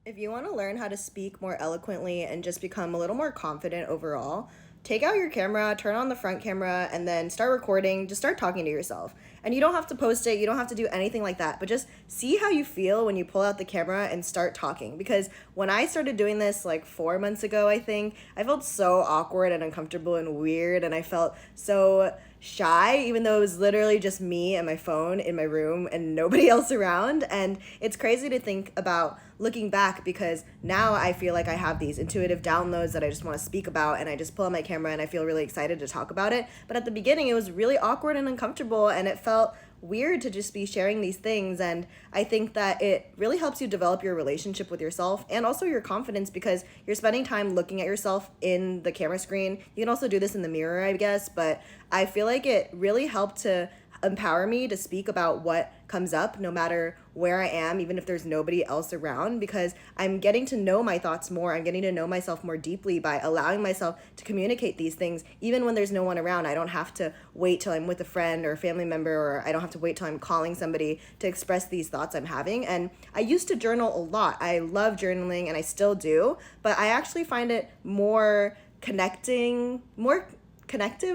If you want to learn how to speak more eloquently and just become a little more confident overall, take out your camera, turn on the front camera, and then start recording. Just start talking to yourself. And you don't have to post it, you don't have to do anything like that, but just see how you feel when you pull out the camera and start talking. Because when I started doing this like 4 months ago, I think, I felt so awkward and uncomfortable and weird, and I felt so shy, even though it was literally just me and my phone in my room and nobody else around. And it's crazy to think about looking back, because now I feel like I have these intuitive downloads that I just want to speak about, and I just pull out my camera and I feel really excited to talk about it. But at the beginning, it was really awkward and uncomfortable, and it felt weird to just be sharing these things. And I think that it really helps you develop your relationship with yourself and also your confidence, because you're spending time looking at yourself in the camera screen. You can also do this in the mirror, I guess, but I feel like it really helped to empower me to speak about what comes up no matter where I am, even if there's nobody else around, because I'm getting to know my thoughts more. I'm getting to know myself more deeply by allowing myself to communicate these things even when there's no one around. I don't have to wait till I'm with a friend or a family member, or I don't have to wait till I'm calling somebody to express these thoughts I'm having. And I used to journal a lot. I love journaling and I still do, but I actually find it more connective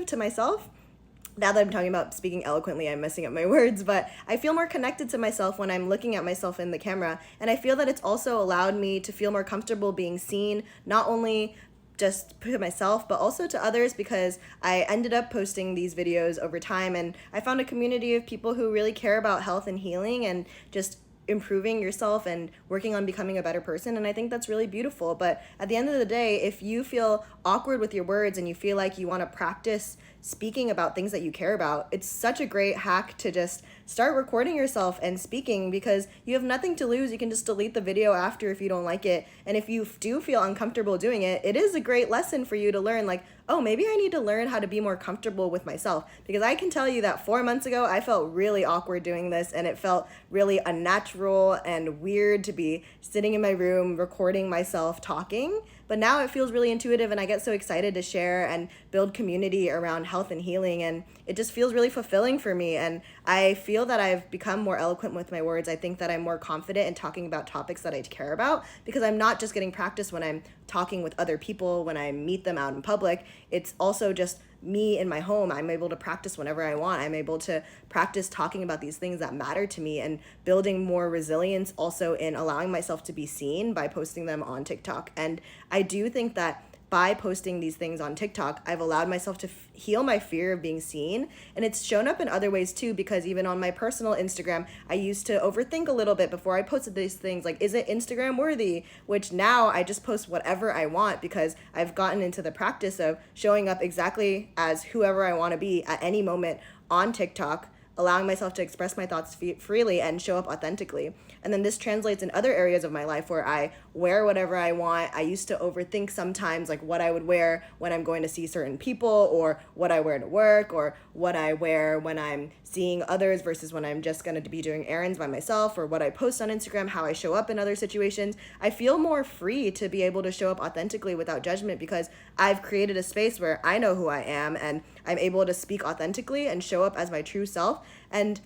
to myself. Now that I'm talking about speaking eloquently, I'm messing up my words, but I feel more connected to myself when I'm looking at myself in the camera. And I feel that it's also allowed me to feel more comfortable being seen, not only just to myself, but also to others, because I ended up posting these videos over time, and I found a community of people who really care about health and healing and just improving yourself and working on becoming a better person. And I think that's really beautiful. But at the end of the day, if you feel awkward with your words and you feel like you want to practice speaking about things that you care about, it's such a great hack to just start recording yourself and speaking, because you have nothing to lose. You can just delete the video after if you don't like it. And if you do feel uncomfortable doing it, it is a great lesson for you to learn, like, oh, maybe I need to learn how to be more comfortable with myself. Because I can tell you that 4 months ago, I felt really awkward doing this, and it felt really unnatural and weird to be sitting in my room recording myself talking. But now it feels really intuitive, and I get so excited to share and build community around health and healing, and it just feels really fulfilling for me. And I feel that I've become more eloquent with my words. I think that I'm more confident in talking about topics that I care about, because I'm not just getting practice when I'm talking with other people, when I meet them out in public. It's also just me in my home. I'm able to practice whenever I want. I'm able to practice talking about these things that matter to me, and building more resilience also in allowing myself to be seen by posting them on TikTok. And I do think that by posting these things on TikTok, I've allowed myself to heal my fear of being seen. And it's shown up in other ways too, because even on my personal Instagram, I used to overthink a little bit before I posted these things, like, is it Instagram worthy? Which now I just post whatever I want, because I've gotten into the practice of showing up exactly as whoever I want to be at any moment on TikTok, allowing myself to express my thoughts freely and show up authentically. And then this translates in other areas of my life where I wear whatever I want. I used to overthink sometimes, like, what I would wear when I'm going to see certain people, or what I wear to work, or what I wear when I'm seeing others versus when I'm just going to be doing errands by myself, or what I post on Instagram, how I show up in other situations. I feel more free to be able to show up authentically without judgment, because I've created a space where I know who I am, and I'm able to speak authentically and show up as my true self. And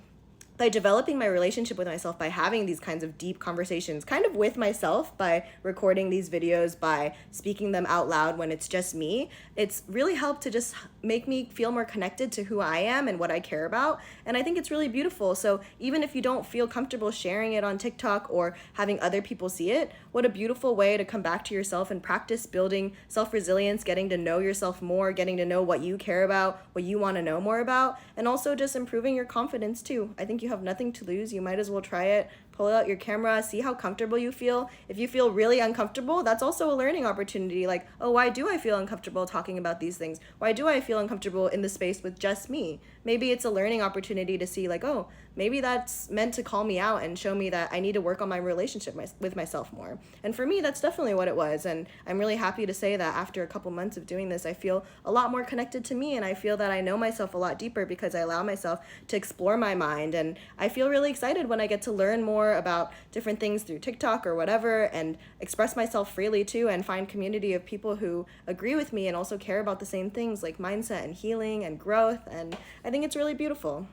by developing my relationship with myself, by having these kinds of deep conversations kind of with myself, by recording these videos, by speaking them out loud when it's just me, it's really helped to just make me feel more connected to who I am and what I care about. And I think it's really beautiful. So even if you don't feel comfortable sharing it on TikTok or having other people see it, what a beautiful way to come back to yourself and practice building self-resilience, getting to know yourself more, getting to know what you care about, what you want to know more about, and also just improving your confidence too. I think you have nothing to lose. You might as well try it. Pull out your camera, see how comfortable you feel. If you feel really uncomfortable, that's also a learning opportunity. Like, oh, why do I feel uncomfortable talking about these things? Why do I feel uncomfortable in the space with just me? Maybe it's a learning opportunity to see, like, oh, maybe that's meant to call me out and show me that I need to work on my relationship with myself more. And for me, that's definitely what it was. And I'm really happy to say that after a couple months of doing this, I feel a lot more connected to me, and I feel that I know myself a lot deeper because I allow myself to explore my mind. And I feel really excited when I get to learn more about different things through TikTok or whatever, and express myself freely too, and find community of people who agree with me and also care about the same things like mindset and healing and growth. And I think it's really beautiful.